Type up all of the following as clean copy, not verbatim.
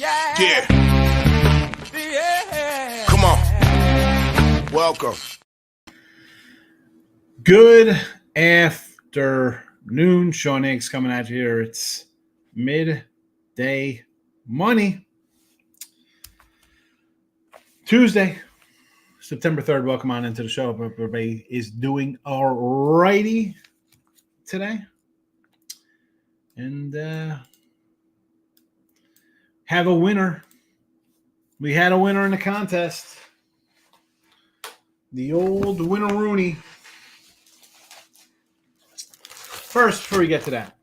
Yeah. Come on. Welcome. Good afternoon. Sean Higgs coming at you here. It's midday money. Tuesday, September 3rd. Welcome on into the show. Hope everybody is doing all righty today. And have a winner. We had a winner in the contest. The old winner Rooney. First, before we get to that,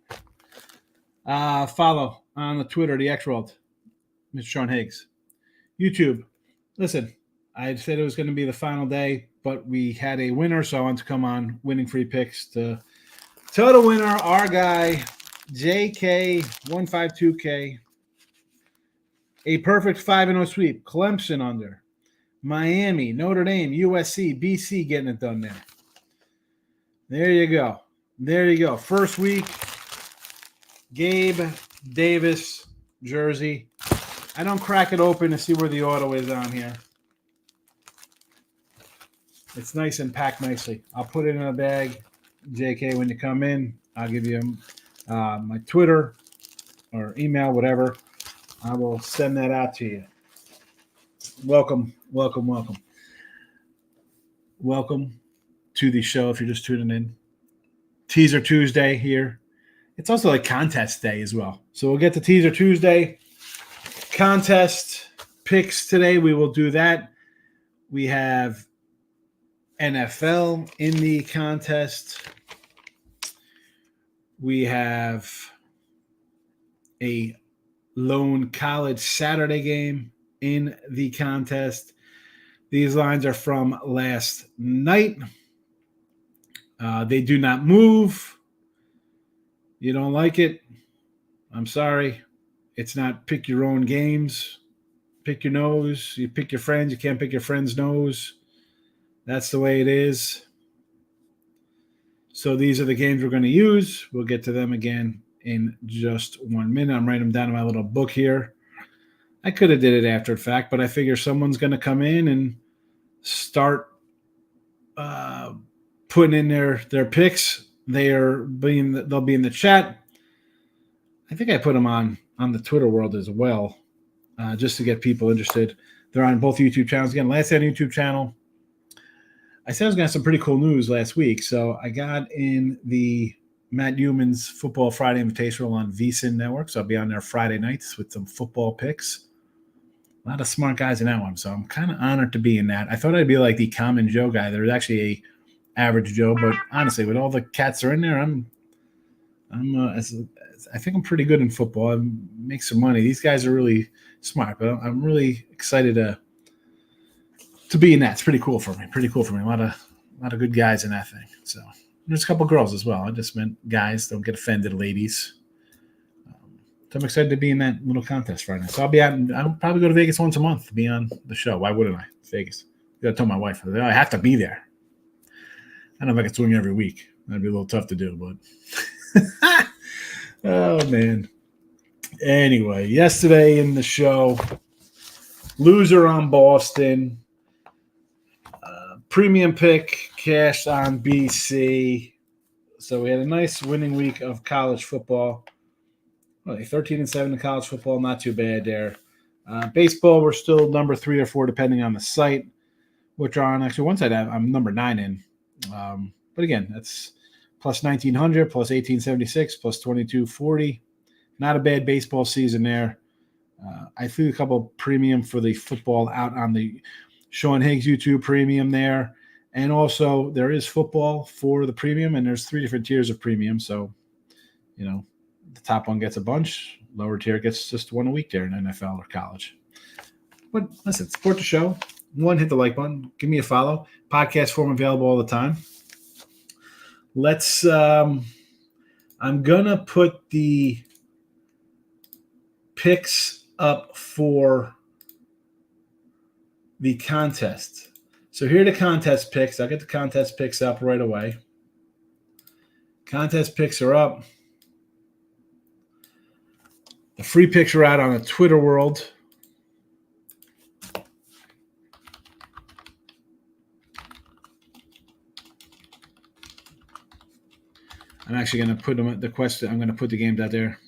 follow on the Twitter, the X-World, Mr. Sean Higgs. YouTube, listen, I said it was going to be the final day, but we had a winner, so I want to come on Winning Free Picks to tell the winner, our guy, JK152K, a perfect 5-0 sweep, Clemson under, Miami, Notre Dame, USC, BC getting it done there. There you go. There you go. First week, Gabe Davis jersey. I don't crack it open to see where the auto is on here. It's nice and packed nicely. I'll put it in a bag. JK, when you come in, I'll give you my Twitter or email, whatever. I will send that out to you. Welcome, welcome, welcome. Welcome to the show if you're just tuning in. Teaser Tuesday here. It's also like contest day as well. So we'll get to Teaser Tuesday. Contest picks today. We will do that. We have NFL in the contest. We have a lone college Saturday game in the contest. These lines are from last night. They do not move. You don't like it? I'm sorry. It's not pick your own games. Pick your nose. You pick your friends. You can't pick your friend's nose. That's the way it is. So these are the games we're going to use. We'll get to them again in just 1 minute. I'm writing them down in my little book here. I could have did it after the fact, but I figure someone's going to come in and start putting in their picks. They'll be in the chat. I think I put them on the Twitter world as well, just to get people interested. They're on both YouTube channels. Again, last on YouTube channel. I said I was going to have some pretty cool news last week. So I got in the Matt Human's Football Friday Invitational on VSiN Network. So I'll be on there Friday nights with some football picks. A lot of smart guys in that one. So I'm kind of honored to be in that. I thought I'd be like the common Joe guy. There's actually a average Joe, but honestly, with all the cats that are in there, I think I'm pretty good in football. I make some money. These guys are really smart, but I'm really excited to be in that. It's pretty cool for me. A lot of good guys in that thing. So there's a couple girls as well. I just meant guys. Don't get offended, ladies. So I'm excited to be in that little contest Friday. So I'll probably go to Vegas once a month to be on the show. Why wouldn't I? Vegas. I told my wife, I have to be there. I don't know if I can swing every week. That'd be a little tough to do, but oh man. Anyway, yesterday in the show, loser on Boston, premium pick, cash on BC. So we had a nice winning week of college football. 13-7 in college football, not too bad there. Baseball, we're still number 3 or 4 depending on the site, which are on actually one side I'm number 9 in. But again, that's plus 1,900, plus 1,876, plus 2,240. Not a bad baseball season there. I threw a couple premium for the football out on the Sean Higgs YouTube premium there. And also there is football for the premium, and there's 3 different tiers of premium. So, the top one gets a bunch. Lower tier gets just one a week there in NFL or college. But listen, support the show. One, hit the like button. Give me a follow. Podcast form available all the time. Let's I'm going to put the picks up for the contest. So here are the contest picks. I'll get the contest picks up right away. Contest picks are up. The free picks are out on the Twitter world. I'm actually going to put them at the question. I'm going to put the games out there.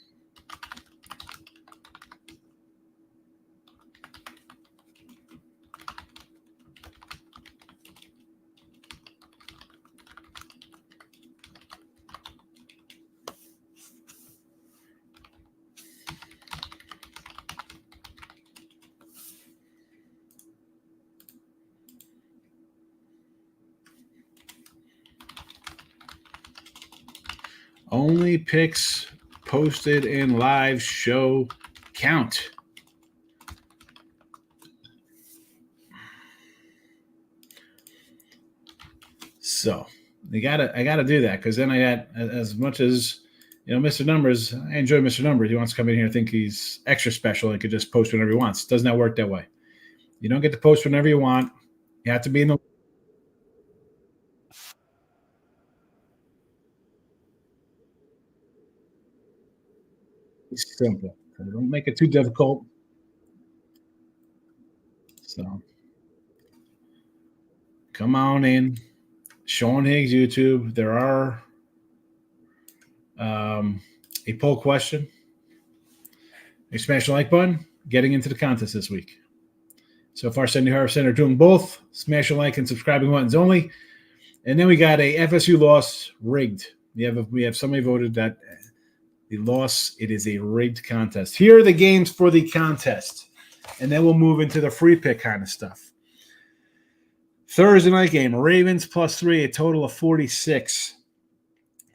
Only picks posted in live show count. So I gotta do that because then I got, as much as Mr. Numbers, I enjoy Mr. Numbers. He wants to come in here and think he's extra special. He could just post whenever he wants. Doesn't that work that way? You don't get to post whenever you want. You have to be in the. It's simple. Don't make it too difficult. So come on in. Sean Higgs YouTube. There are a poll question. You smash the like button. Getting into the contest this week. So far, 75% are doing both. Smash the like and subscribing buttons only. And then we got a FSU loss rigged. We have somebody voted that the loss, it is a rigged contest. Here are the games for the contest. And then we'll move into the free pick kind of stuff. Thursday night game, Ravens +3, a total of 46.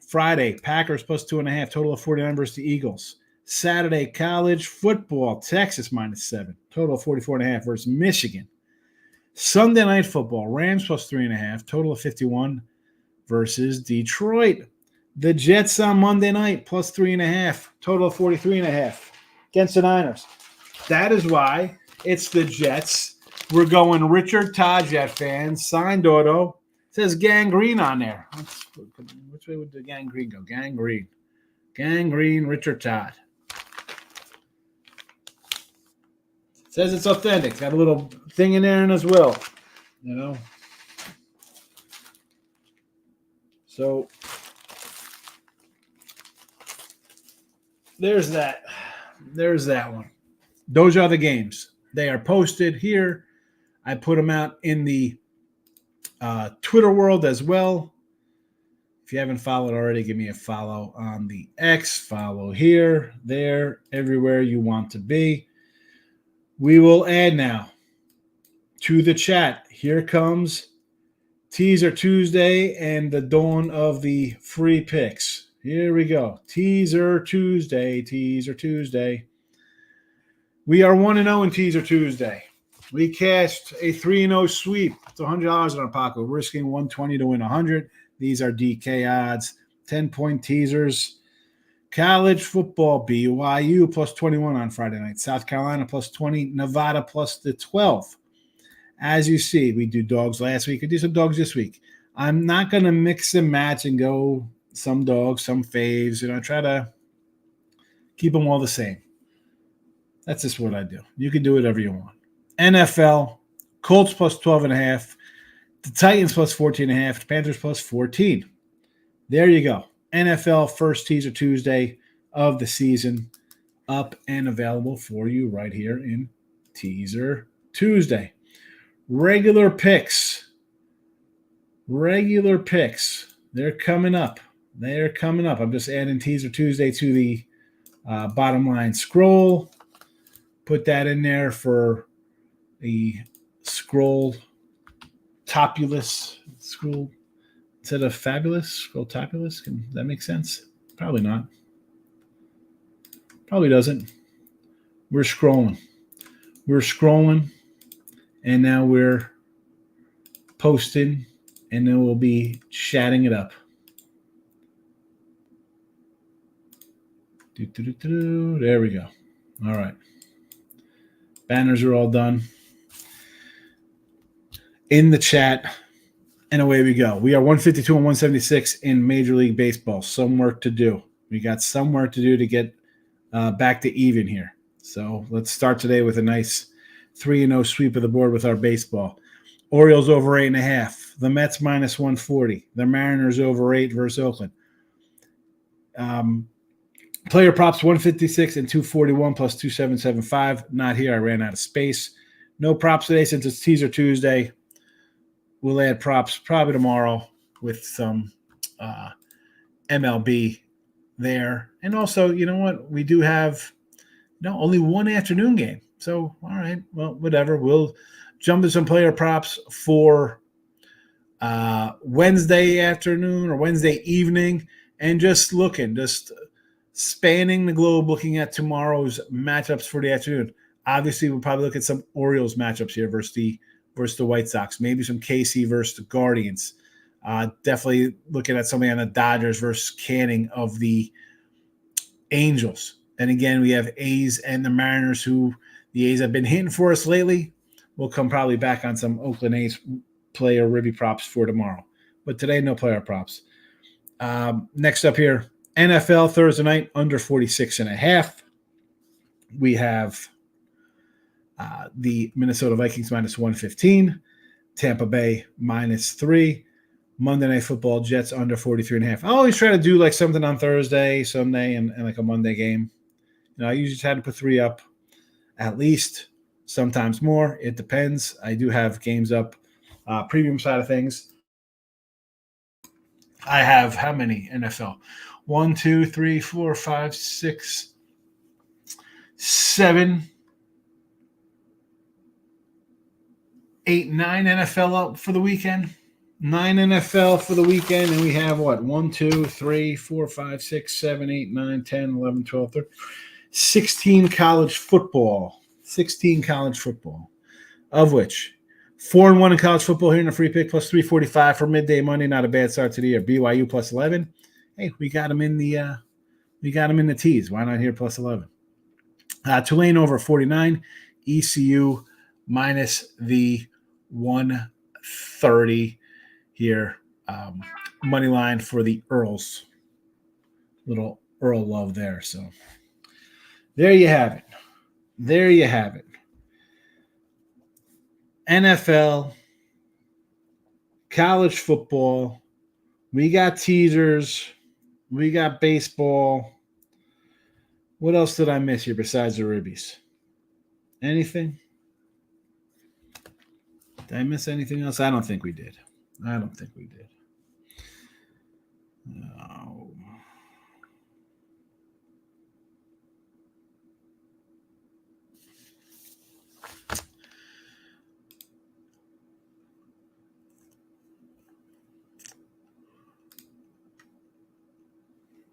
Friday, Packers +2.5, total of 49 versus the Eagles. Saturday, college football, Texas -7, total of 44.5 versus Michigan. Sunday night football, Rams +3.5, total of 51 versus Detroit. The Jets on Monday night +3.5, total of 43.5 against the Niners. That is why it's the Jets. We're going Richard Todd Jet fans, signed auto. It says gangrene on there. Which way would the gangrene go? Gangrene. Gangrene, Richard Todd. It says it's authentic. Got a little thing in there as well. So there's that. There's that one. Those are the games. They are posted here. I put them out in the Twitter world as well. If you haven't followed already, give me a follow on the X. Follow here, there, everywhere you want to be. We will add now to the chat. Here comes Teaser Tuesday and the dawn of the free picks. Here we go. Teaser Tuesday. Teaser Tuesday. We are 1-0 in Teaser Tuesday. We cashed a 3-0 sweep. It's $100 in our pocket. We're risking $120 to win $100. These are DK odds. 10-point teasers. College football, BYU +21 on Friday night. South Carolina +20. Nevada +12. As you see, we do dogs last week. We do some dogs this week. I'm not going to mix and match and go some dogs, some faves. Try to keep them all the same. That's just what I do. You can do whatever you want. NFL, Colts +12.5. The Titans +14.5. The Panthers +14. There you go. NFL first Teaser Tuesday of the season, up and available for you right here in Teaser Tuesday. Regular picks. They're coming up. I'm just adding Teaser Tuesday to the bottom line scroll. Put that in there for the scroll topulous scroll instead of fabulous. Scroll topulous. Can that make sense? Probably not. Probably doesn't. We're scrolling, and now we're posting, and then we'll be chatting it up. There we go. All right. Banners are all done. In the chat, and away we go. We are 152 and 176 in Major League Baseball. Some work to do. We got some work to do to get back to even here. So let's start today with a nice 3-0 sweep of the board with our baseball. Orioles over 8.5. The Mets minus 140. The Mariners over 8 versus Oakland. Player props 156 and 241 plus 2775. Not here. I ran out of space. No props today since it's Teaser Tuesday. We'll add props probably tomorrow with some MLB there. And also, you know what? We do have only one afternoon game. So, all right, well, whatever. We'll jump to some player props for Wednesday afternoon or Wednesday evening and just spanning the globe, looking at tomorrow's matchups for the afternoon. Obviously, we'll probably look at some Orioles matchups here versus the White Sox. Maybe some KC versus the Guardians. Definitely looking at somebody on the Dodgers versus Canning of the Angels. And again, we have A's and the Mariners, who the A's have been hitting for us lately. We'll come probably back on some Oakland A's player ribby props for tomorrow. But today, no player props. Next up here, NFL Thursday night, under 46.5. We have the Minnesota Vikings minus 115, Tampa Bay minus 3, Monday Night Football Jets under 43.5. I always try to do like something on Thursday, Sunday, and like a Monday game. I usually try to put 3 up at least, sometimes more. It depends. I do have games up, premium side of things. I have how many NFL? 1, 2, 3, 4, 5, 6, 7, 8, 9 NFL up for the weekend. 9 NFL for the weekend. And we have what? 1, 2, 3, 4, 5, 6, 7, 8, 9, 10, 11, 12, 13. 16 college football. 16 college football. Of which 4-1 in college football here in the free pick, plus 345 for midday Monday. Not a bad start to the year. BYU plus 11. Hey, we got them in the tees. Why not here plus 11? Tulane over 49. ECU minus the 130 here. Money line for the Earls. Little Earl love there. So there you have it. There you have it. NFL, college football. We got teasers. We got baseball. What else did I miss here besides the ribbies? Anything? Did I miss anything else? I don't think we did. No.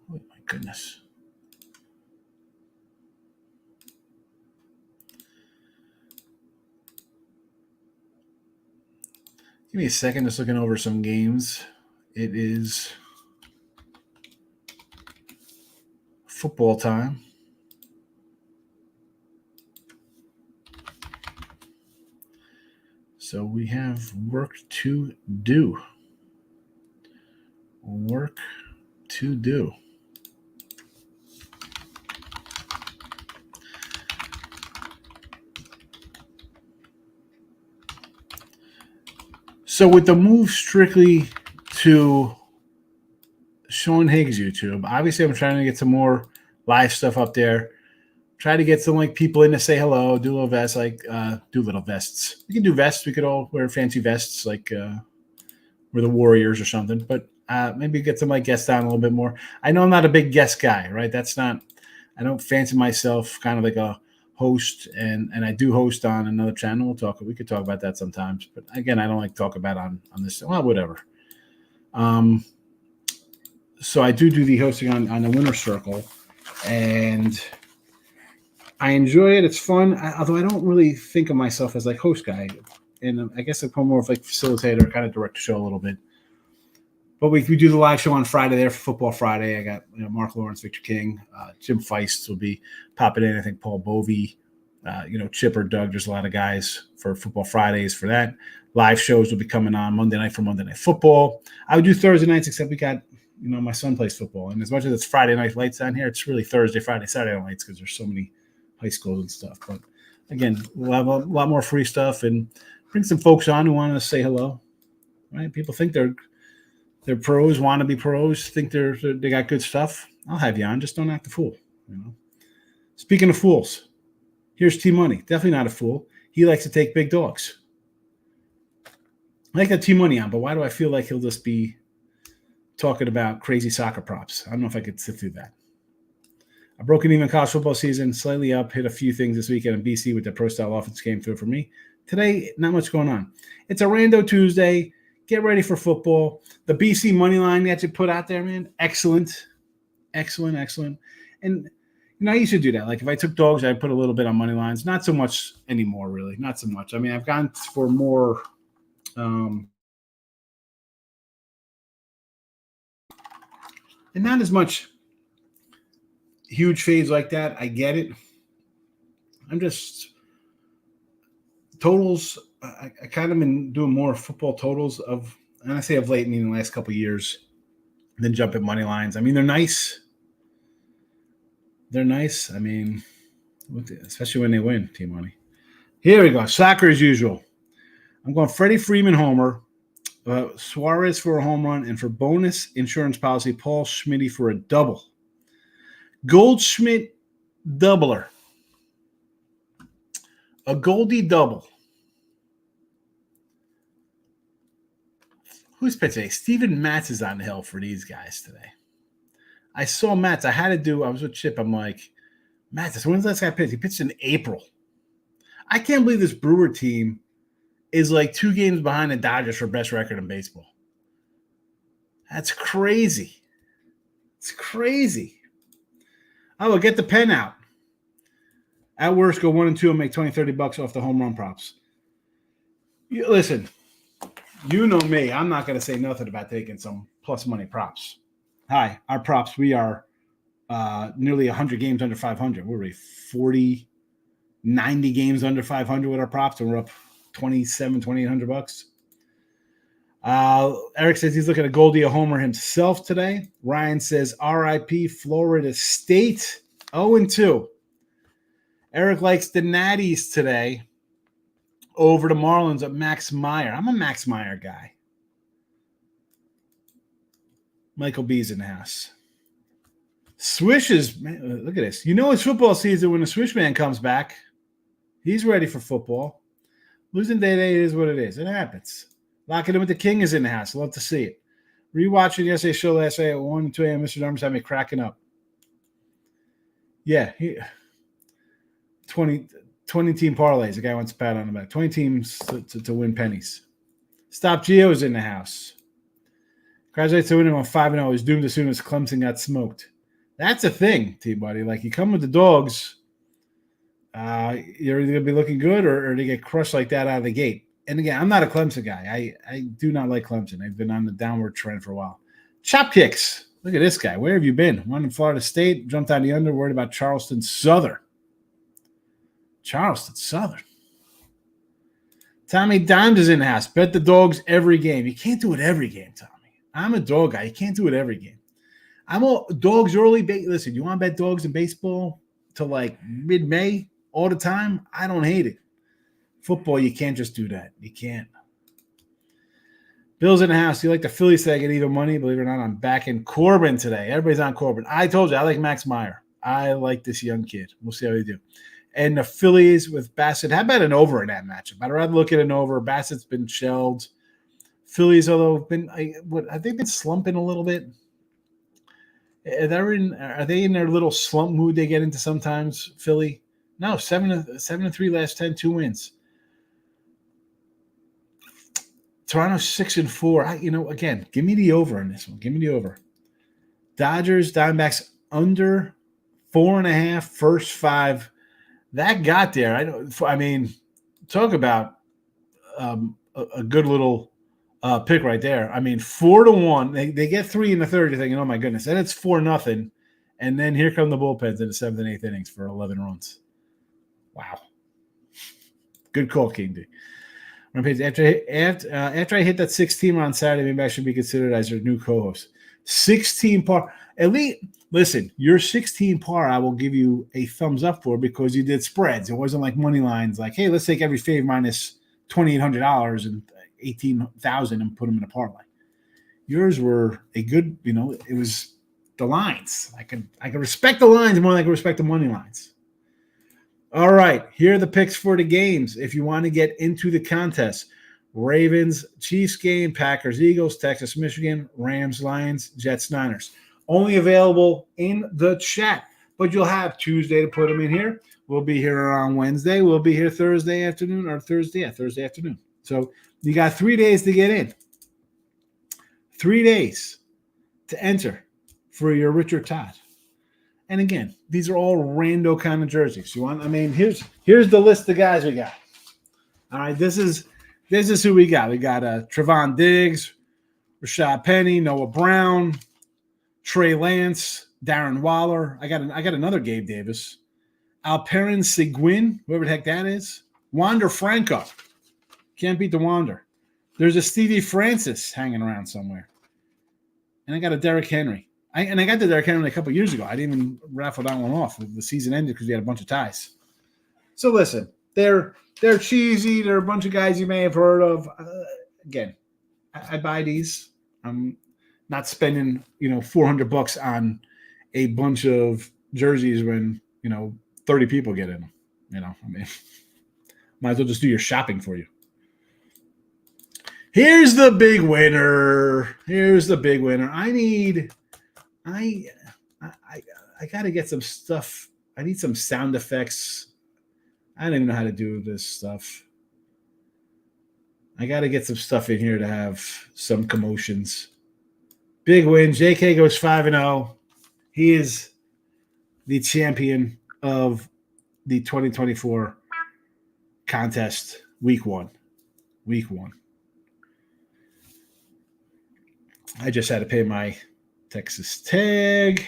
Oh, my goodness. Give me a second, just looking over some games. It is football time. So we have work to do. Work to do. So with the move strictly to Sean Higgs YouTube, obviously I'm trying to get some more live stuff up there. Try to get some like people in to say hello, do little vests, do little vests. We can do vests. We could all wear fancy vests like we're the Warriors or something. But maybe get some like guests on a little bit more. I know I'm not a big guest guy, right? I don't fancy myself kind of like a host, and I do host on another channel. We could talk about that sometimes, but again, I don't like to talk about on this. Well, whatever. So I do the hosting on the Winner Circle, and I enjoy it. It's fun, although I don't really think of myself as like host guy, and I guess I'm more of like facilitator, kind of direct the show a little bit. But we do the live show on Friday there for Football Friday. I got Mark Lawrence, Victor King, Jim Feist will be popping in. I think Paul Bovey, Chipper, Doug. There's a lot of guys for Football Fridays for that. Live shows will be coming on Monday night for Monday Night Football. I would do Thursday nights, except we got my son plays football, and as much as it's Friday night lights on here, it's really Thursday, Friday, Saturday night lights because there's so many high schools and stuff. But again, we'll have a lot more free stuff and bring some folks on who want to say hello. Right? People think they're pros, want to be pros, think they got good stuff. I'll have you on. Just don't act a fool. Speaking of fools, here's T-Money. Definitely not a fool. He likes to take big dogs. I like that T-Money on, but why do I feel like he'll just be talking about crazy soccer props? I don't know if I could sit through that. I broke an even college football season, slightly up, hit a few things this weekend in BC with the pro-style offense came through for me. Today, not much going on. It's a rando Tuesday. Get ready for football. The BC money line that you put out there, man, excellent. Excellent, excellent. And, I used to do that. Like if I took dogs, I'd put a little bit on money lines. Not so much anymore, really. Not so much. I mean, I've gone for more and not as much huge fades like that. I get it. I'm just totals. I kind of been doing more football totals and I say of late, meaning the last couple of years, than jump at money lines. I mean, they're nice. They're nice. I mean, especially when they win, T-Money. Here we go. Soccer as usual. I'm going Freddie Freeman homer, Suarez for a home run, and for bonus insurance policy, Paul Schmitty for a double. Goldschmidt doubler. A Goldie double. Who's pitching? Steven Matz is on the hill for these guys today. I saw Matz. I was with Chip. I'm like, Matz, when's this guy pitch? He pitched in April. I can't believe this Brewer team is like 2 games behind the Dodgers for best record in baseball. That's crazy. It's crazy. Oh, well, get the pen out. At worst, go 1-2 and make $20-$30 off the home run props. Listen, you know me. I'm not going to say nothing about taking some plus money props. Hi, our props, we are nearly 100 games under 500. We're 40, 90 games under 500 with our props, and we're up $2,800. Eric says he's looking at Goldie a homer himself today. Ryan says RIP Florida State 0-2. Eric likes the Natties today over the Marlins at Max Meyer. I'm a Max Meyer guy. Michael B's in the house. Swishes, man, look at this. It's football season when the Swish man comes back. He's ready for football. Losing day is what it is. It happens. Locking in with the King is in the house. Love to see it. Rewatching yesterday's show last night at 1 and 2 a.m. Mr. Numbers had me cracking up. Yeah, 20 team parlays. The guy wants to pat on the back. 20 teams to win pennies. Stop Gio's in the house. Congratulations to winning on 5-0. He's doomed as soon as Clemson got smoked. That's a thing, T-Buddy. Like, you come with the dogs, you're either going to be looking good or they get crushed like that out of the gate. And again, I'm not a Clemson guy. I do not like Clemson. I've been on the downward trend for a while. Chop kicks. Look at this guy. Where have you been? One in Florida State. Jumped on the under. Worried about Charleston Southern. Charleston Southern. Tommy Dimes is in the house. Bet the dogs every game. You can't do it every game, Tommy. I'm a dog guy. You can't do it every game. I'm all dogs early. Listen, you want to bet dogs in baseball till like mid-May all the time? I don't hate it. Football, you can't just do that. You can't. Bill's in the house. You like the Phillies say I get even money? Believe it or not, I'm back in Corbin today. Everybody's on Corbin. I told you, I like Max Meyer. I like this young kid. We'll see how they do. And the Phillies with Bassett. How about an over in that matchup? I'd rather look at an over. Bassett's been shelled. Phillies, although I think been slumping a little bit. Are they in their little slump mood they get into sometimes? Philly, no, 7-3 last 10, 2 wins. Toronto 6-4. Again, give me the over in this one. Give me the over. Dodgers, Diamondbacks under 4.5 first 5. That got there. I mean, talk about a good little pick right there. I mean, 4-1. They get 3 in the third. You're thinking, oh my goodness. Then it's 4-0, and then here come the bullpens in the 7th and 8th innings for 11 runs. Wow. Good call, King D. After I hit that 6 teamer on Saturday, maybe I should be considered as your new co-host. 16 par. At least, listen, your 16 par, I will give you a thumbs up for because you did spreads. It wasn't like money lines like, hey, let's take every fave minus $2,800 and 18,000 and put them in a parlay. Yours were a good, it was the lines. I can respect the lines more than I can respect the money lines. All right, here are the picks for the games. If you want to get into the contest, Ravens, Chiefs game, Packers, Eagles, Texas, Michigan, Rams, Lions, Jets, Niners. Only available in the chat, but you'll have Tuesday to put them in here. We'll be here on Wednesday. We'll be here Thursday afternoon or Thursday afternoon. So you got 3 days to get in. 3 days to enter for your Richard Todd. And again, these are all rando kind of jerseys. Here's the list of guys we got. All right, this is who we got. We got Trevon Diggs, Rashad Penny, Noah Brown, Trey Lance, Darren Waller. I got another Gabe Davis, Alperen Seguin, whoever the heck that is, Wander Franco. Can't beat the Wander. There's a Stevie Francis hanging around somewhere, and I got a Derrick Henry. I got the Derrick Henry a couple years ago. I didn't even raffle that one off. The season ended because we had a bunch of ties. So listen, they're cheesy. They're a bunch of guys you may have heard of. Again, I buy these. I'm not spending $400 on a bunch of jerseys when 30 people get in them. Might as well just do your shopping for you. Here's the big winner. I got to get some stuff. I need some sound effects. I don't even know how to do this stuff. I got to get some stuff in here to have some commotions. Big win. JK goes 5-0. He is the champion of the 2024 contest, week one. I just had to pay my Texas tag.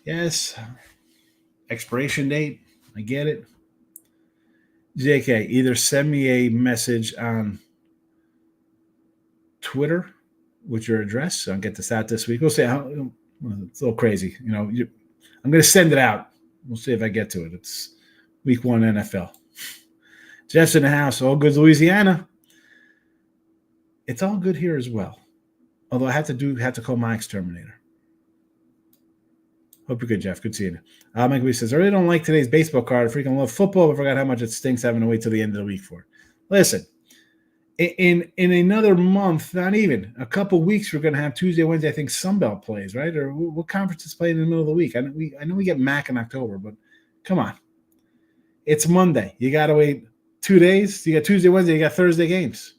Yes. Expiration date. I get it. JK, either send me a message on Twitter with your address. I'll get this out this week. We'll see how it's a little crazy. I'm going to send it out. We'll see if I get to it. It's week 1 NFL. Jeff's in the house. All good, Louisiana. It's all good here as well. Although I have to call my exterminator. Hope you're good, Jeff. Good seeing you. Mike B says, I really don't like today's baseball card. I freaking love football, but forgot how much it stinks having to wait till the end of the week for it. Listen, in another month, not even, a couple weeks, we're going to have Tuesday, Wednesday, I think Sunbelt plays, right? Or what conference is playing in the middle of the week? I know we get MAC in October, but come on. It's Monday. You got to wait 2 days. You got Tuesday, Wednesday. You got Thursday games.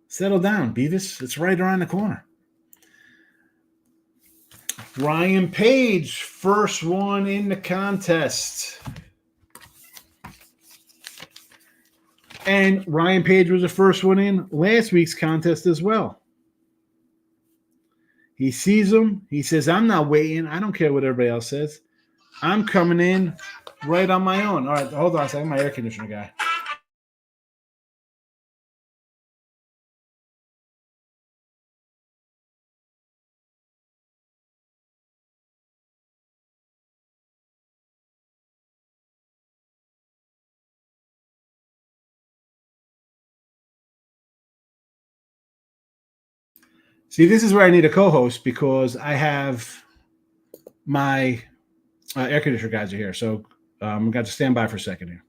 Settle down, Beavis. It's right around the corner. Ryan Page, first one in the contest. And Ryan Page was the first one in last week's contest as well. He sees them. He says, I'm not waiting. I don't care what everybody else says. I'm coming in right on my own. All right, hold on a second. My air conditioner guy. See, this is where I need a co-host because I have my air conditioner guys are here. So I'm going to stand by for a second here.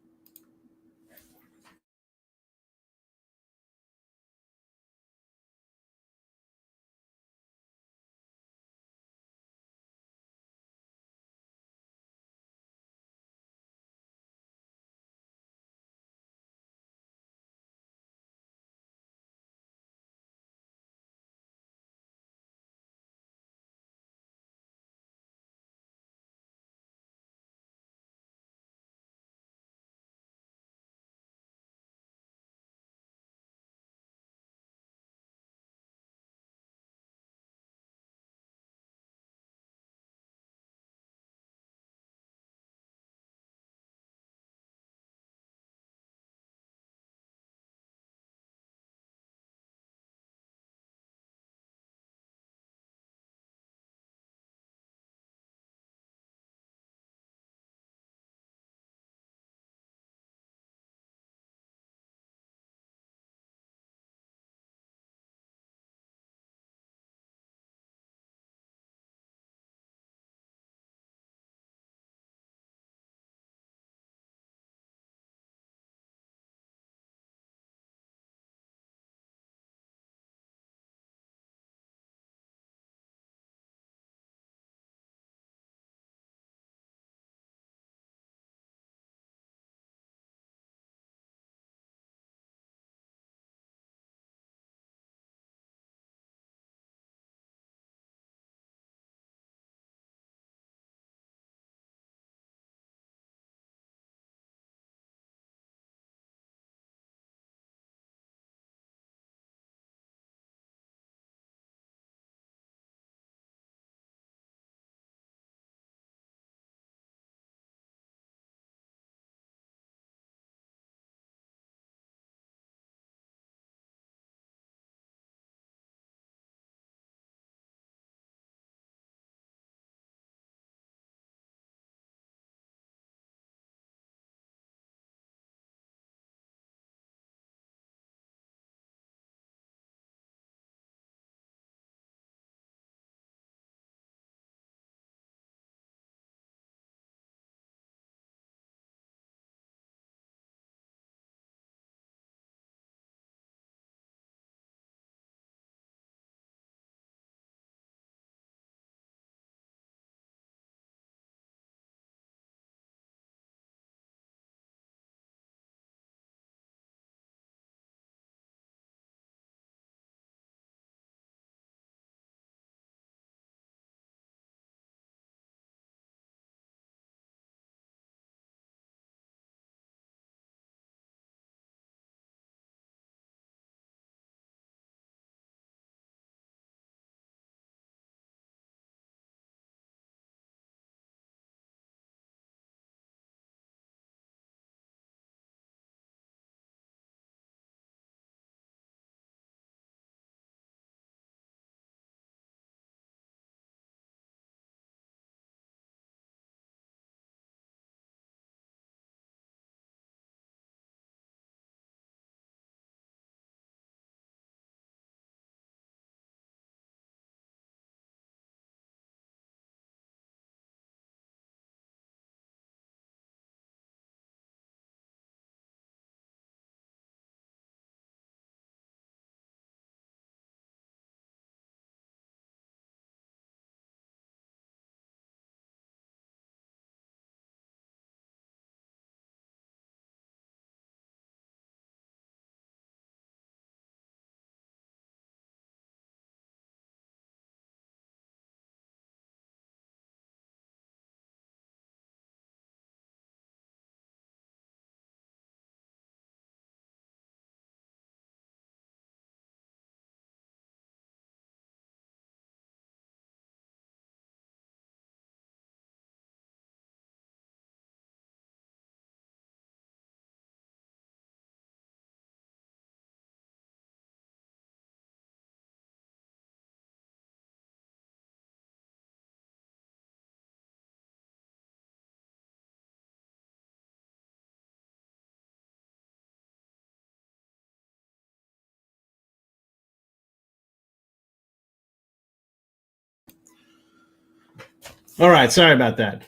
All right, sorry about that.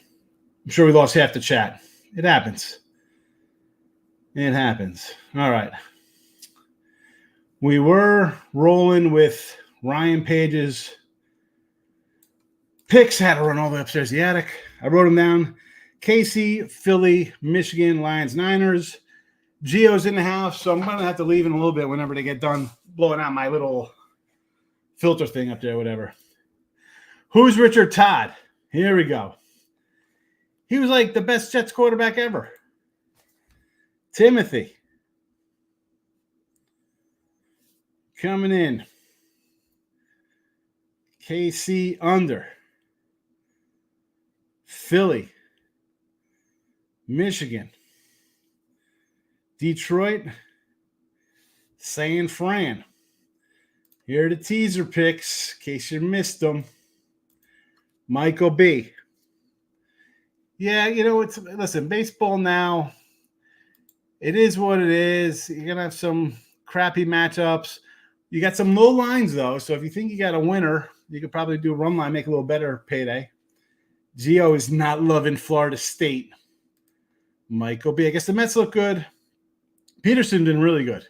I'm sure we lost half the chat. It happens. It happens. All right. We were rolling with Ryan Page's picks. Had to run all the way upstairs the attic. I wrote them down. KC, Philly, Michigan, Lions, Niners. Gio's in the house, so I'm going to have to leave in a little bit whenever they get done blowing out my little filter thing up there, whatever. Who's Richard Todd? Here we go. He was like the best Jets quarterback ever. Timothy. Coming in. KC under. Philly. Michigan. Detroit. San Fran. Here are the teaser picks, in case you missed them. Michael B. Yeah, listen, baseball now, it is what it is. You're going to have some crappy matchups. You got some low lines, though, so if you think you got a winner, you could probably do a run line, make a little better payday. Gio is not loving Florida State. Michael B. I guess the Mets look good. Peterson did really good.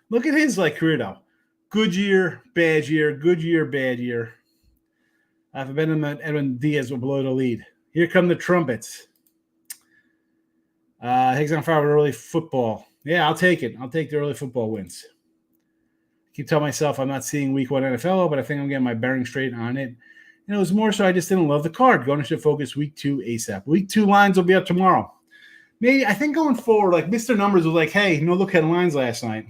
Look at his career, though. Good year, bad year, good year, bad year. I've been in that Edwin Diaz will blow the lead. Here come the trumpets. Higgs on fire with early football. Yeah, I'll take it. I'll take the early football wins. I keep telling myself I'm not seeing week 1 NFL, but I think I'm getting my bearing straight on it. And it was more so I just didn't love the card. Going to focus week 2 ASAP. Week 2 lines will be up tomorrow. Maybe I think going forward, Mr. Numbers was hey, no look at lines last night.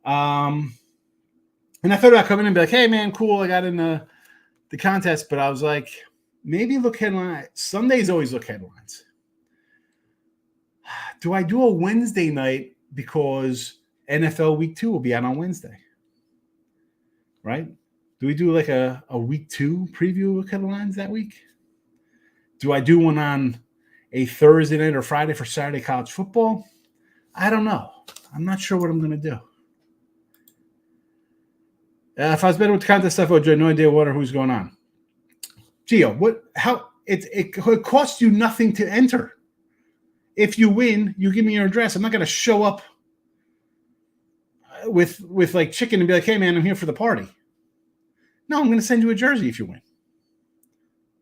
And I thought about coming in and be hey, man, cool. I got in the contest, but I was maybe look headlines. Sundays always look headlines. Do I do a Wednesday night because NFL week 2 will be out on Wednesday? Right? Do we do a week 2 preview look headlines that week? Do I do one on a Thursday night or Friday for Saturday college football? I don't know. I'm not sure what I'm going to do. If I was better with the contest stuff, I would no idea what or who's going on. Gio, it costs you nothing to enter. If you win, you give me your address. I'm not going to show up with chicken and be hey, man, I'm here for the party. No, I'm going to send you a jersey if you win.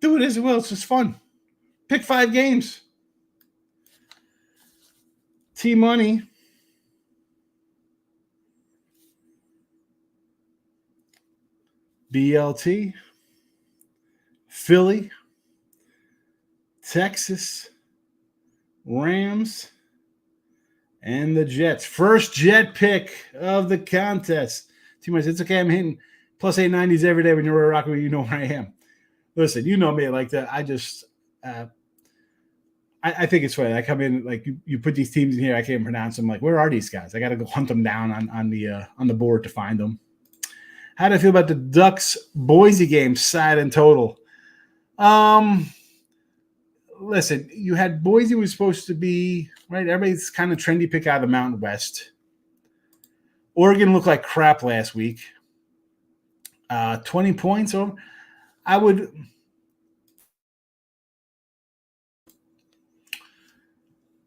Do it as well. It's just fun. Pick 5 games. T-Money. BLT. Philly. Texas. Rams. And the Jets. First Jet pick of the contest. T-Money says, it's okay. I'm hitting plus 890s every day when you're rocking with you know where I am. Listen, you know me like that. I just I think it's funny. I come in you put these teams in here. I can't pronounce them. Where are these guys? I got to go hunt them down on the board to find them. How do I feel about the Ducks Boise game side and total? Listen, you had Boise was supposed to be right. Everybody's kind of trendy pick out of the Mountain West. Oregon looked like crap last week. 20 points. Or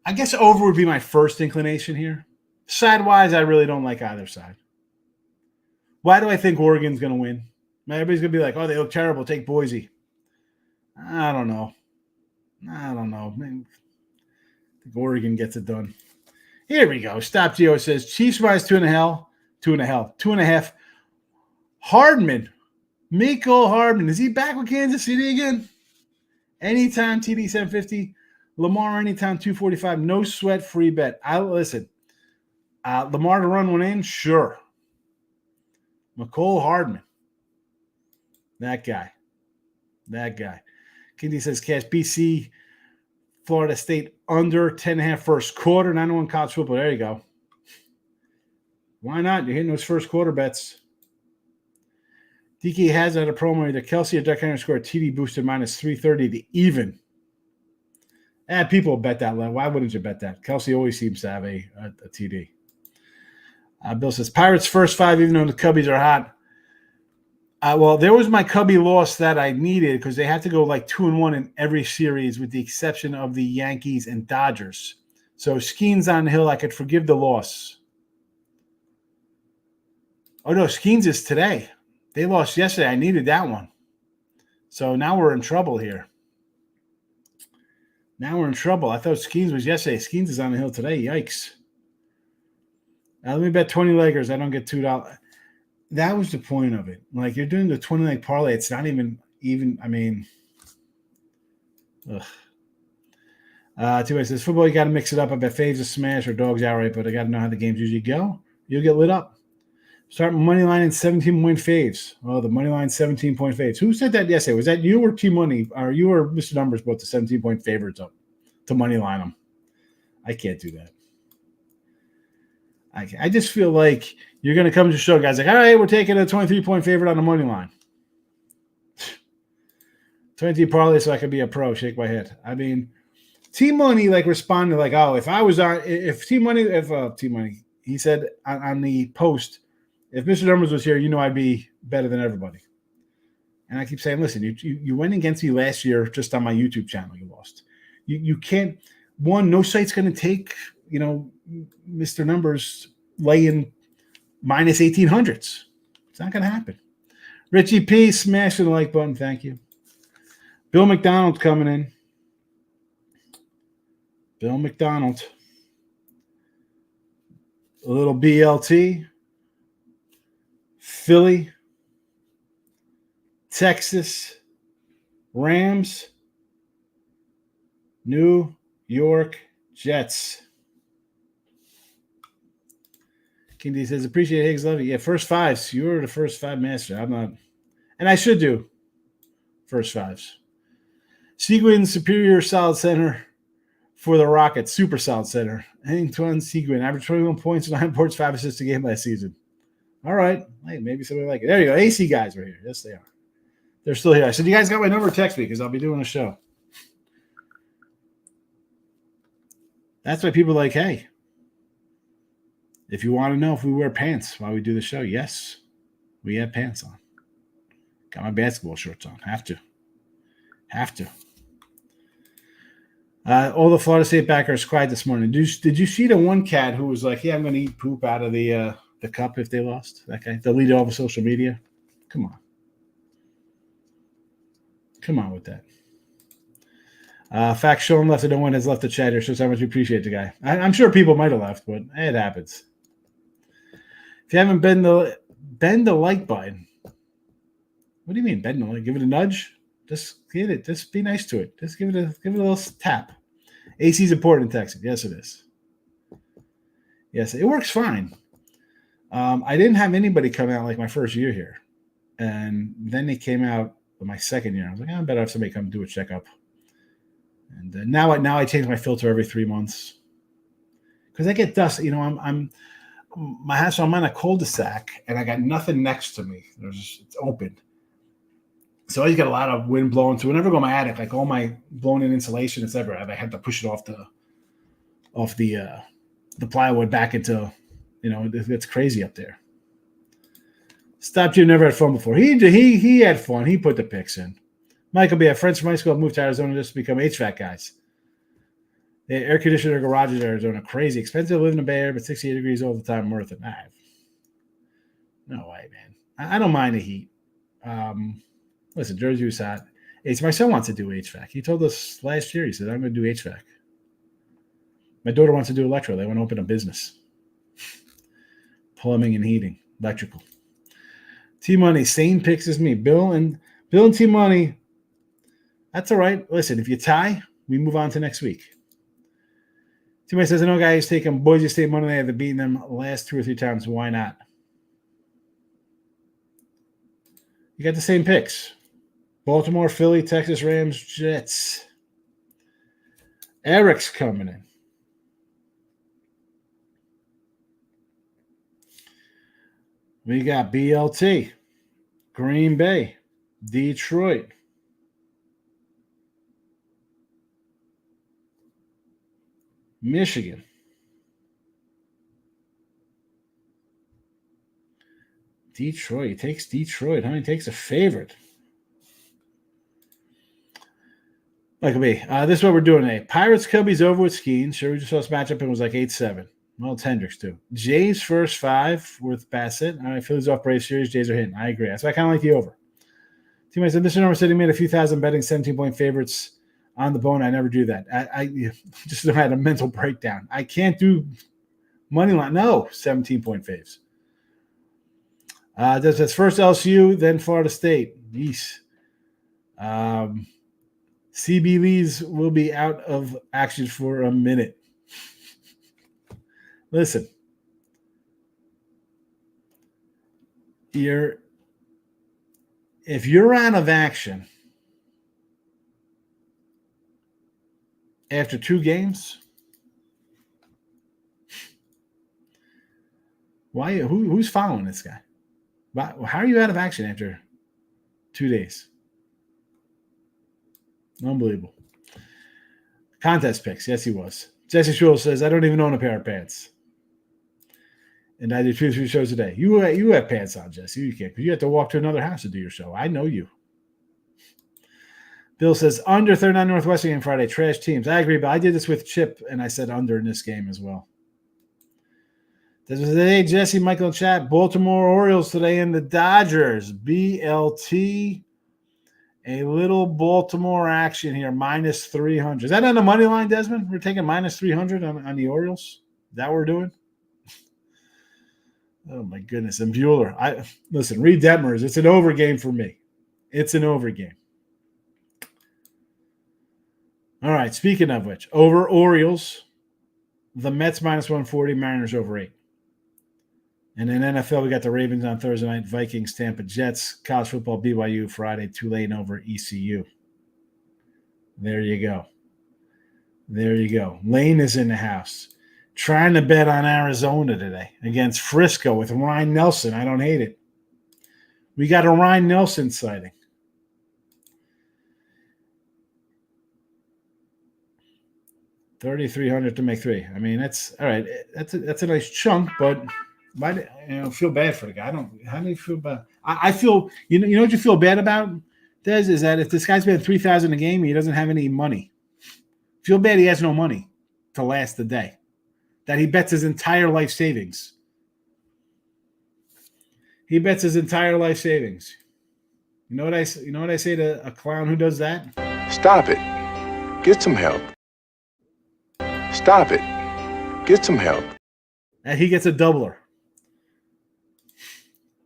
I guess over would be my first inclination here. Side-wise, I really don't like either side. Why do I think Oregon's going to win? Everybody's going to be oh, they look terrible. Take Boise. I don't know. Maybe I think Oregon gets it done. Here we go. Stop Gio says Chiefs minus 2.5. Hardman. Miko Hardman. Is he back with Kansas City again? Anytime TD 750. Lamar anytime 245. No sweat free bet. Listen. Lamar to run one in? Sure. McCole Hardman. That guy. Kindy says cash BC Florida State under 10.5 first quarter. 9-1 college football. There you go. Why not? You're hitting those first quarter bets. DK has had a promo either Kelsey or Derek Henry score a TD boosted minus 330 to even. People bet that. Why wouldn't you bet that? Kelsey always seems to have a TD. Bill says Pirates first 5, even though the Cubbies are hot. Well, there was my Cubby loss that I needed because they had to go like 2-1 in every series with the exception of the Yankees and Dodgers. So Skeens on the hill, I could forgive the loss. Oh, no, Skeens is today. They lost yesterday. I needed that one. So now we're in trouble here. Now we're in trouble. I thought Skeens was yesterday. Skeens is on the hill today. Yikes. Let me bet 20 leggers. I don't get $2. That was the point of it. Like, you're doing the 20-leg parlay. It's not even, I mean, ugh. Two-way says, football, you got to mix it up. I bet faves a smash or dogs outright, but I got to know how the games usually go. You'll get lit up. Start money line in 17-point faves. Oh, the money line 17-point faves. Who said that yesterday? Was that you or T-Money? Or you or Mr. Numbers brought the 17-point favorites up to money line them? I can't do that. I just feel like you're going to come to the show, guys, like, all right, we're taking a 23-point favorite on the money line. 23 parlay so I could be a pro. Shake my head. I mean, T-Money like responded like, oh, if T-Money, he said on the post, if Mr. Numbers was here, I'd be better than everybody. And I keep saying, listen, you went against me last year just on my YouTube channel. You lost. You can't. One, no site's going to take, Mr. Numbers laying minus 1800s. It's not going to happen. Richie P, smashing the like button. Thank you. Bill McDonald's coming in. Bill McDonald. A little BLT. Philly. Texas. Rams. New York Jets. King D says, appreciate Higgs, love you. Yeah, first fives. You were the first five master. I'm not. And I should do first fives. Seguin, superior solid center for the Rockets. Super solid center. Antoine Seguin, average 21 points, 9 boards, 5 assists a game last season. All right. Hey, maybe somebody like it. There you go. AC guys are here. Yes, they are. They're still here. I said, you guys got my number? Text me because I'll be doing a show. That's why people are like, hey, if you want to know if we wear pants while we do the show, yes, we have pants on. Got my basketball shorts on. Have to. All the Florida State backers cried this morning. Did you see the one cat who was like, yeah, I'm going to eat poop out of the cup if they lost? That guy, the leader of all the social media. Come on with that. Fact Sean left, no one has left the chat here. Shows how much we appreciate the guy. I'm sure people might have left, but it happens. If you haven't bend the like button. What do you mean bend the like? Give it a nudge. Just hit it. Just be nice to it. Just give it a little tap. AC is important in Texas. Yes, it is. Yes, it works fine. I didn't have anybody come out like my first year here, and then they came out my second year. I was like, I better have somebody come do a checkup. And now I change my filter every 3 months because I get dust. I'm my house. So I'm on a cul-de-sac, and I got nothing next to me. It's open. So I just got a lot of wind blowing. So whenever I go in my attic, like all my blown in insulation, it's everywhere. I had to push it off the plywood back into, it's crazy up there. Stop Jim never had fun before. He had fun. He put the picks in. Michael B. Friends from high school moved to Arizona just to become HVAC guys. They air conditioner garages in Arizona. Crazy. Expensive to live in the Bay Area, but 68 degrees all the time. Worth it. No way, man. I don't mind the heat. Listen, Jersey was hot. My son wants to do HVAC. He told us last year, he said, I'm going to do HVAC. My daughter wants to do electro. They want to open a business. Plumbing and heating. Electrical. T-Money, same picks as me. Bill and T-Money. That's all right. Listen, if you tie, we move on to next week. T-Money says, I know guys taking Boise State money. They have beaten them last 2 or 3 times. Why not? You got the same picks. Baltimore, Philly, Texas, Rams, Jets. Eric's coming in. We got BLT, Green Bay, Detroit. Michigan. Detroit. He takes Detroit. He takes a favorite. Like me. This is what we're doing today. Pirates Cubbies over with Skeen. Sure, we just saw this matchup and it was like 8-7. Well, it's Hendricks, too. Jays first 5 with Bassett. All right, Phillies off Braves series. Jays are hitting. I agree. So I kind of like the over. Teammate said, Mr. Norman said he made a few thousand betting 17-point favorites on the bone. I never do that. I just had a mental breakdown. I can't do money line. No, 17-point faves. That's first LSU, then Florida State. Yeesh. CB Lees will be out of action for a minute. Listen, if you're out of action after 2 games, why? Who's following this guy? How are you out of action after 2 days? Unbelievable. Contest picks. Yes, he was. Jesse Schul says, I don't even own a pair of pants. And I do 2 or 3 shows a day. You have pants on, Jesse. You can't. You have to walk to another house to do your show. I know you. Bill says, under 39 Northwestern game Friday. Trash teams. I agree, but I did this with Chip, and I said under in this game as well. This was today, Jesse, Michael, and chat. Baltimore Orioles today and the Dodgers. BLT. A little Baltimore action here, minus 300. Is that on the money line, Desmond? We're taking minus 300 on the Orioles? Is that what we're doing? Oh, my goodness. And Bueller. Listen, Reed Detmers, it's an over game for me. It's an over game. All right, speaking of which, over Orioles, the Mets minus 140, Mariners over 8. And in NFL, we got the Ravens on Thursday night, Vikings, Tampa, Jets, college football, BYU, Friday, Tulane over ECU. There you go. There you go. Lane is in the house. Trying to bet on Arizona today against Frisco with Ryan Nelson. I don't hate it. We got a Ryan Nelson sighting. $3,300 to make 3. I mean, that's all right. That's a nice chunk, but why feel bad for the guy? How do you feel about? I feel you know what you feel bad about, Des, is that if this guy's been $3,000 a game, he doesn't have any money. Feel bad he has no money to last the day. That he bets his entire life savings. He bets his entire life savings. You know what I say to a clown who does that? Stop it. Get some help. Stop it. Get some help. And he gets a doubler.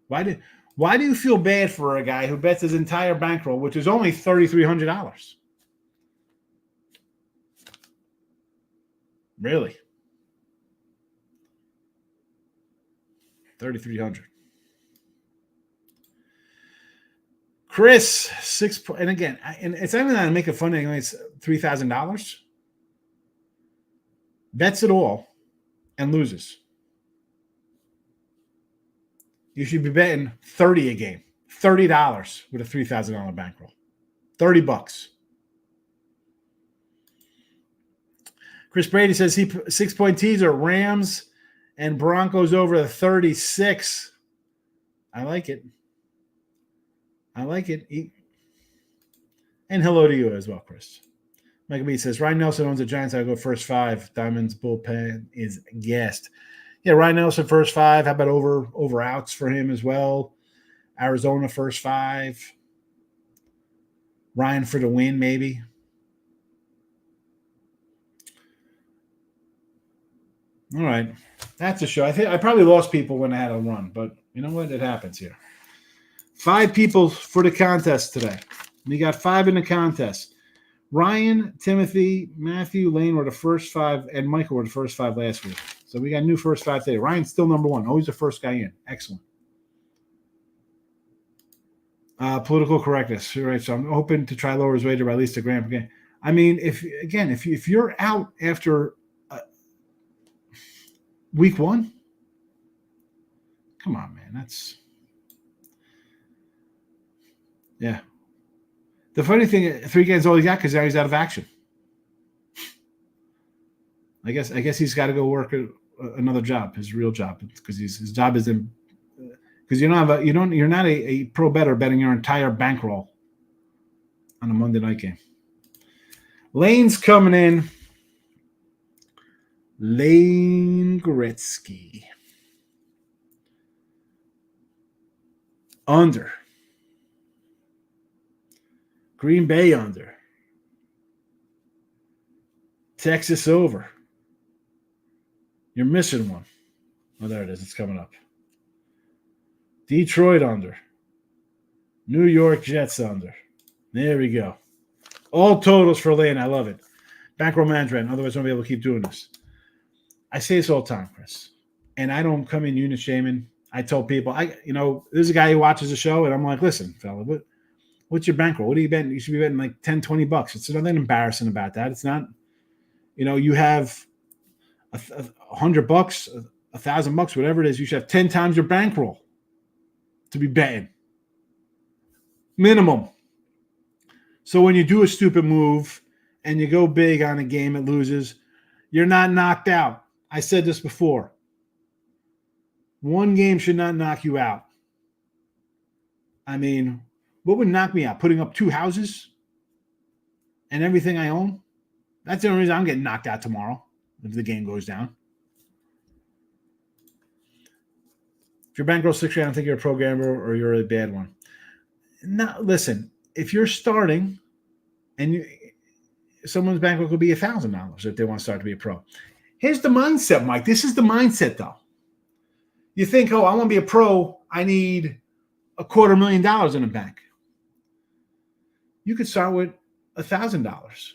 Why do you feel bad for a guy who bets his entire bankroll, which is only $3,300? Really? $3,300. Chris, 6 points. And again, and it's not even that I'm making fun of it. It's $3,000. Bets it all and loses. You should be betting $30 a game. $30 with a $3,000 bankroll. $30. Chris Brady says 6-point teaser, Rams and Broncos over the 36. I like it. And hello to you as well, Chris. Michael B says, Ryan Nelson owns the Giants. I'll go first 5. Diamond's bullpen is gassed. Yeah, Ryan Nelson first 5. How about over outs for him as well? Arizona first 5. Ryan for the win, maybe. All right. That's a show. I think I probably lost people when I had a run, but you know what? It happens here. 5 people for the contest today. We got 5 in the contest. Ryan, Timothy, Matthew, Lane were the first 5, and Michael were the first 5 last week. So we got new first 5 today. Ryan's still number 1. Always the first guy in. Excellent. Political correctness. All right, so I'm hoping to try lower his wager by at least $1,000 per game. I mean, if you're out after week 1, come on, man. That's yeah. The funny thing, 3 games all he got because now he's out of action. I guess he's got to go work another job, his real job, because his job is in. because you're not a pro bettor betting your entire bankroll on a Monday night game. Lane's coming in. Lane Gretzky. Under. Green Bay under. Texas over. You're missing one. Oh, there it is. It's coming up. Detroit under. New York Jets under. There we go. All totals for Lane. I love it. Bankroll management. Otherwise, I won't be able to keep doing this. I say this all the time, Chris. And I don't come in unit shaming. I tell people, there's a guy who watches the show, and I'm like, listen, fella, what's your bankroll? What are you betting? You should be betting like $10, $20. It's nothing embarrassing about that. It's not, you have $100, $1,000, whatever it is. You should have 10 times your bankroll to be betting. Minimum. So when you do a stupid move and you go big on a game that loses, you're not knocked out. I said this before. One game should not knock you out. I mean, what would knock me out? Putting up 2 houses and everything I own? That's the only reason I'm getting knocked out tomorrow if the game goes down. If your bankroll's 6 grand, I don't think you're a pro gambler or you're a bad one. No, listen, if you're starting and someone's bankroll could be $1,000 if they want to start to be a pro. Here's the mindset, Mike. This is the mindset, though. You think, I want to be a pro. I need $250,000 in the bank. You could start with $1,000.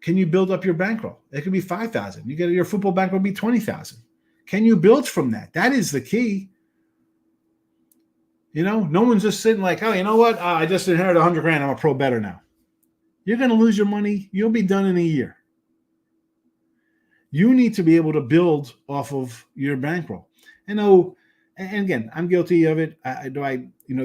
Can you build up your bankroll? It could be $5,000. You get your football bankroll be $20,000. Can you build from that? That is the key. No one's just sitting like, oh, you know what? I just inherited $100 grand. I'm a pro bettor now. You're going to lose your money. You'll be done in a year. You need to be able to build off of your bankroll. And again, I'm guilty of it. They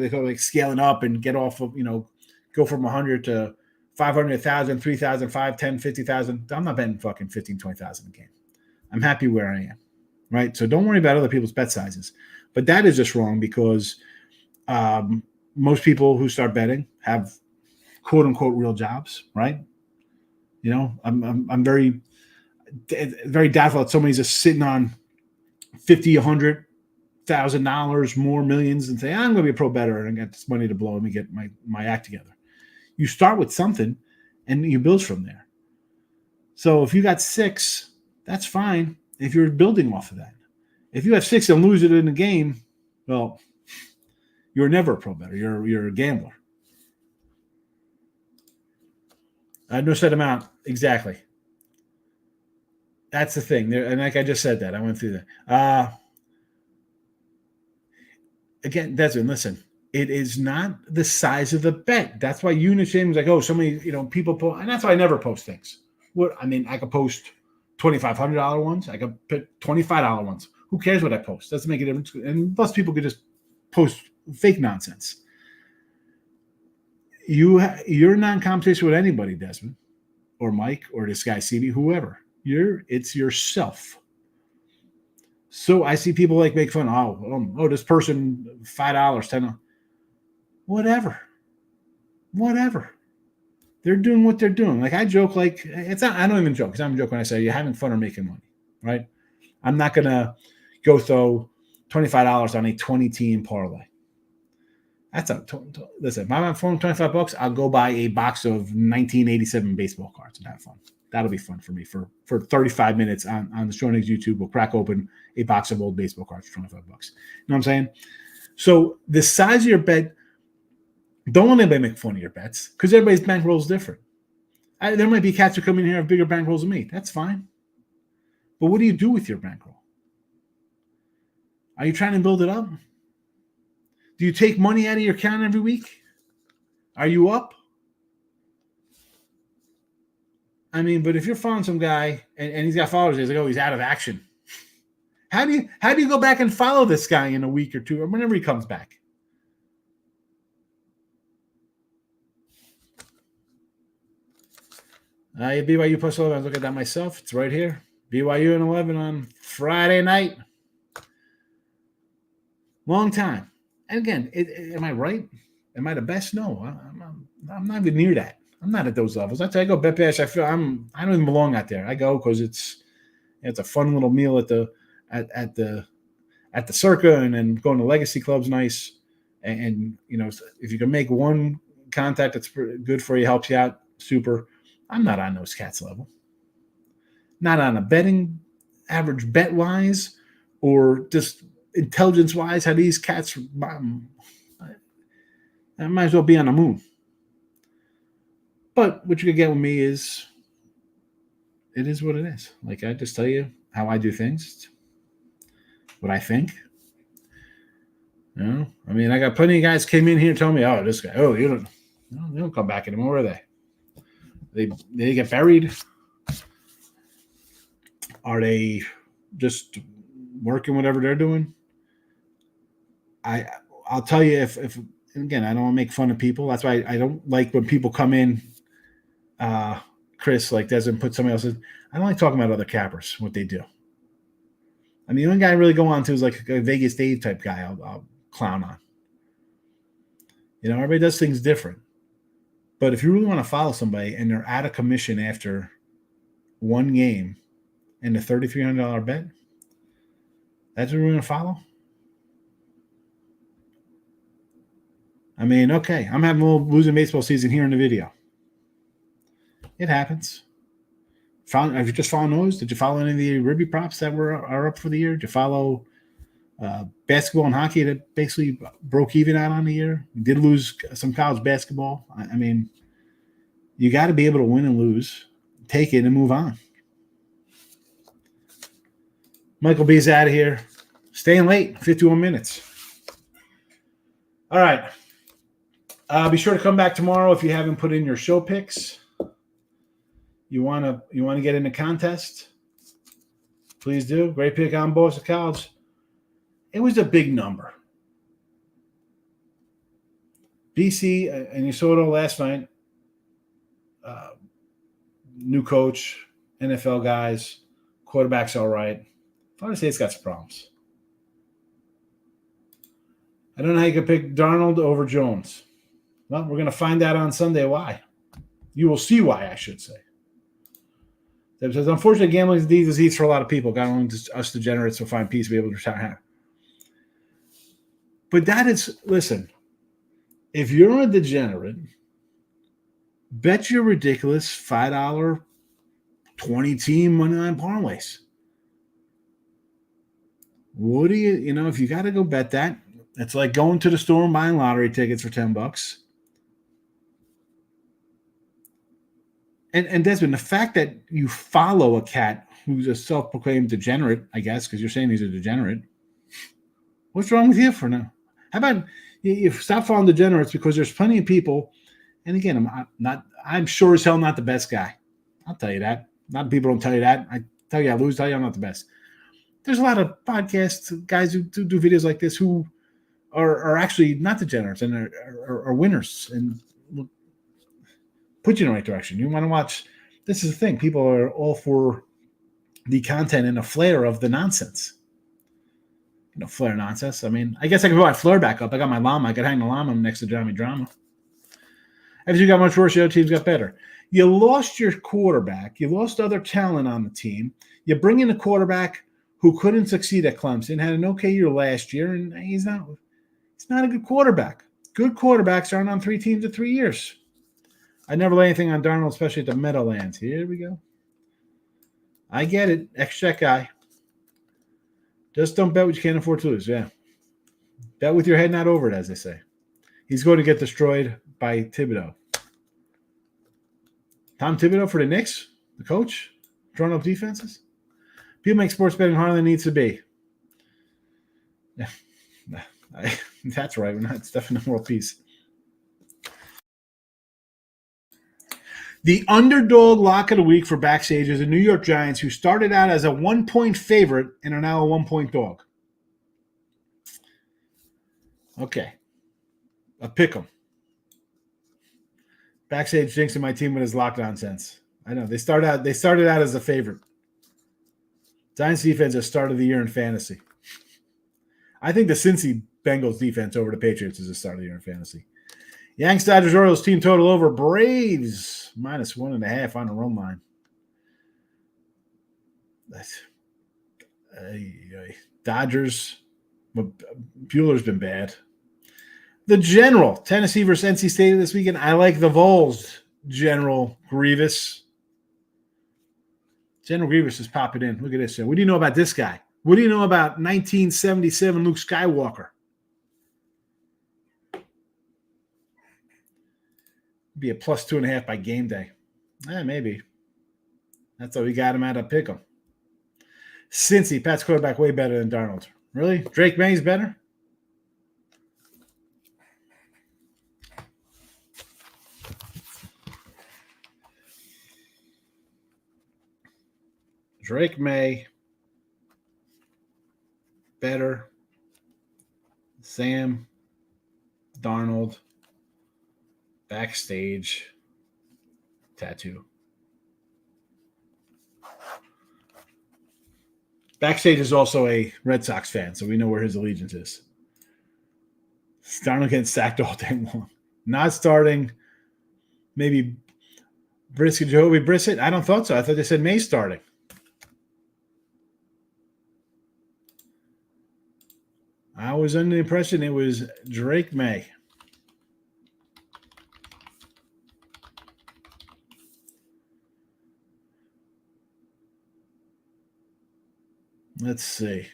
call it like scaling up and get off of, go from 100 to 500, 1,000, 3,000, 5, 10, 50,000. I'm not betting fucking 15, 20,000 a game. I'm happy where I am, right? So don't worry about other people's bet sizes. But that is just wrong because most people who start betting have quote unquote real jobs, right? I'm very, very doubtful that somebody's just sitting on $50,000, $100,000 more millions and say, I'm going to be a pro bettor and I got this money to blow. Let me get my act together. You start with something and you build from there. So if you got 6, that's fine if you're building off of that. If you have 6 and lose it in a game, well, you're never a pro bettor. You're a gambler. No set amount. Exactly. That's the thing. And like I just said that. I went through that. Again, Desmond, listen. It is not the size of the bet. That's why unit shaming is like, so many, people post. And that's why I never post things. I could post $2,500 ones. I could put $25 ones. Who cares what I post? Doesn't make a difference. And plus people could just post fake nonsense. You're not in competition with anybody, Desmond, or Mike, or this guy, CB, whoever. It's yourself. So I see people like make fun. This person $5, $10. Whatever. They're doing what they're doing. Like I joke, like it's not. I don't even joke because I'm joking when I say you're having fun or making money, right? I'm not gonna go throw $25 on a 20-team parlay. Listen, if I'm throwing $25, I'll go buy a box of 1987 baseball cards and have fun. That'll be fun for me for 35 minutes on the Shonig's YouTube. We'll crack open a box of old baseball cards for $25. You know what I'm saying? So the size of your bet, don't let anybody make fun of your bets because everybody's bankroll is different. There might be cats who come in here and have bigger bankrolls than me. That's fine. But what do you do with your bankroll? Are you trying to build it up? Do you take money out of your account every week? Are you up? But if you're following some guy and he's got followers, he's like, he's out of action. How do you go back and follow this guy in a week or two or whenever he comes back? BYU plus 11. I look at that myself. It's right here. BYU and 11 on Friday night. Long time. And again, am I right? Am I the best? No, I'm not even near that. I'm not at those levels. I tell you, I go bet bash. I don't even belong out there. I go because it's a fun little meal at the Circa, and then going to Legacy Club's nice. And if you can make one contact that's good for you, helps you out, super. I'm not on those cats level. Not on a betting average bet wise, or just intelligence wise. How these cats, I might as well be on the moon. But what you can get with me is, it is what it is. Like, I just tell you how I do things, what I think. I mean, I got plenty of guys came in here and told me, "Oh, this guy, they don't come back anymore, are they? They get buried? Are they just working whatever they're doing?" I'll tell you, if again, I don't want to make fun of people. That's why I don't like when people come in, Chris, like doesn't put somebody else in. I don't like talking about other cappers, what they do. I mean, the only guy I really go on to is like a Vegas Dave type guy I'll clown on. Everybody does things different. But if you really want to follow somebody and they're out of commission after one game and a $3,300 bet, that's what we're going to follow? I mean, okay, I'm having a little losing baseball season here in the video. It happens. Have you just followed those? Did you follow any of the Ribby props that are up for the year? Did you follow basketball and hockey that basically broke even out on the year? You did lose some college basketball. I mean, you got to be able to win and lose, take it, and move on. Michael B's out of here. Staying late, 51 minutes. All right. Be sure to come back tomorrow if you haven't put in your show picks. You want to get in the contest? Please do. Great pick on Boston College. It was a big number. BC, and you saw it all last night. New coach, NFL guys, quarterback's all right. Florida State's got some problems. I don't know how you could pick Darnold over Jones. Well, we're going to find out on Sunday why. You will see why, I should say. Because unfortunately, gambling is a disease for a lot of people. God only us degenerates will find peace to be able to retire. But that is, listen, if you're a degenerate, bet your ridiculous $5 20-team money line parlays. What do you, if you got to go bet that, it's like going to the store and buying lottery tickets for $10. And Desmond, the fact that you follow a cat who's a self-proclaimed degenerate, I guess, because you're saying he's a degenerate, what's wrong with you for now? How about you stop following degenerates, because there's plenty of people, and again, I'm sure as hell not the best guy. I'll tell you that. A lot of people don't tell you that. I tell you I lose, tell you I'm not the best. There's a lot of podcasts, guys who do videos like this who are actually not degenerates and are winners and put you in the right direction. You want to watch. This is the thing. People are all for the content and the flair of the nonsense. Flair nonsense. I mean, I guess I could put my flair back up. I got my llama. I could hang the llama next to Johnny Drama. As you got much worse, the other teams got better. You lost your quarterback. You lost other talent on the team. You bring in a quarterback who couldn't succeed at Clemson, had an okay year last year, and he's not a good quarterback. Good quarterbacks aren't on 3 teams in 3 years. I never lay anything on Darnold, especially at the Meadowlands. Here we go. I get it. X-check guy. Just don't bet what you can't afford to lose. Yeah. Bet with your head not over it, as they say. He's going to get destroyed by Thibodeau. Tom Thibodeau for the Knicks, the coach, drawing up defenses. People make sports betting harder than it needs to be. Yeah. That's right. We're not definitely world peace. The underdog lock of the week for Backstage is the New York Giants, who started out as a 1-point favorite and are now a 1-point dog. Okay. A pick 'em. Backstage jinxing my team with his lock nonsense. I know. They started out as a favorite. Giants defense has started the year in fantasy. I think the Cincy Bengals defense over the Patriots as the start of the year in fantasy. Yanks, Dodgers, Orioles team total over. Braves -1.5 on the run line. Dodgers. Bueller's been bad. The General, Tennessee versus NC State this weekend. I like the Vols. General Grievous. General Grievous is popping in. Look at this. What do you know about this guy? What do you know about 1977 Luke Skywalker? Be a +2.5 by game day. Maybe. That's how we got him out of pick'em. Cincy, Pat's quarterback way better than Darnold. Really? Drake May's better? Drake May better. Sam Darnold backstage tattoo. Backstage is also a Red Sox fan, so we know where his allegiance is. Darnold getting sacked all day long. Not starting. Maybe Jacoby Brissett. I don't thought so. I thought they said May starting. I was under the impression it was Drake May. Let's see.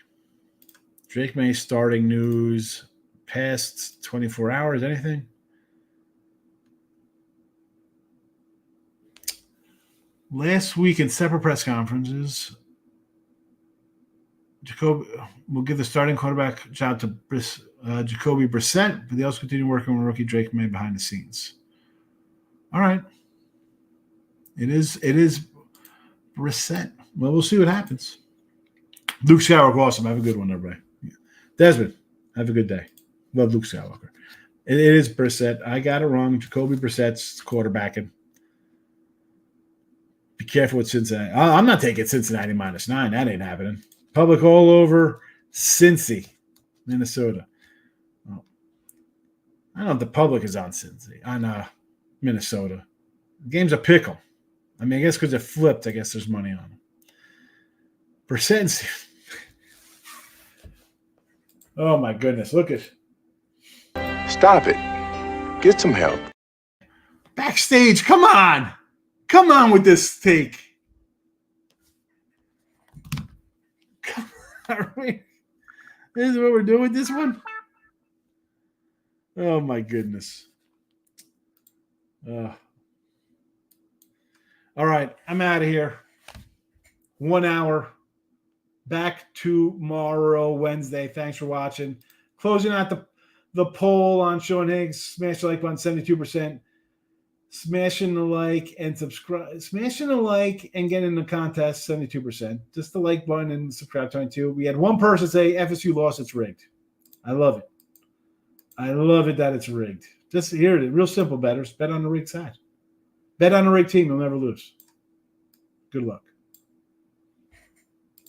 Drake May starting news past 24 hours. Anything? Last week in separate press conferences, Jacoby will give the starting quarterback job to Jacoby Brissett, but they also continue working with rookie Drake May behind the scenes. All right. It is Brissett. Well, we'll see what happens. Luke Skywalker, awesome. Have a good one, everybody. Desmond, have a good day. Love Luke Skywalker. It is Brissett. I got it wrong. Jacoby Brissett's quarterbacking. Be careful with Cincinnati. I'm not taking Cincinnati -9. That ain't happening. Public all over Cincy, Minnesota. Oh. I don't know if the public is on Cincy, on Minnesota. The game's a pickle. I mean, I guess because it flipped, I guess there's money on them. Percent. Oh, my goodness. Look at. Stop it. Get some help. Backstage. Come on. Come on with this take. Come on. This is what we're doing with this one? Oh, my goodness. All right. I'm out of here. 1 hour. Back tomorrow, Wednesday. Thanks for watching. Closing out the poll on Sean Higgs. Smash the like button, 72%. Smashing the like and subscribe. Smashing the like and getting in the contest, 72%. Just the like button and subscribe, 22%. We had one person say FSU lost, it's rigged. I love it. I love it that it's rigged. Just here it is. Real simple bettors. Bet on the rigged side. Bet on the rigged team. You'll never lose. Good luck.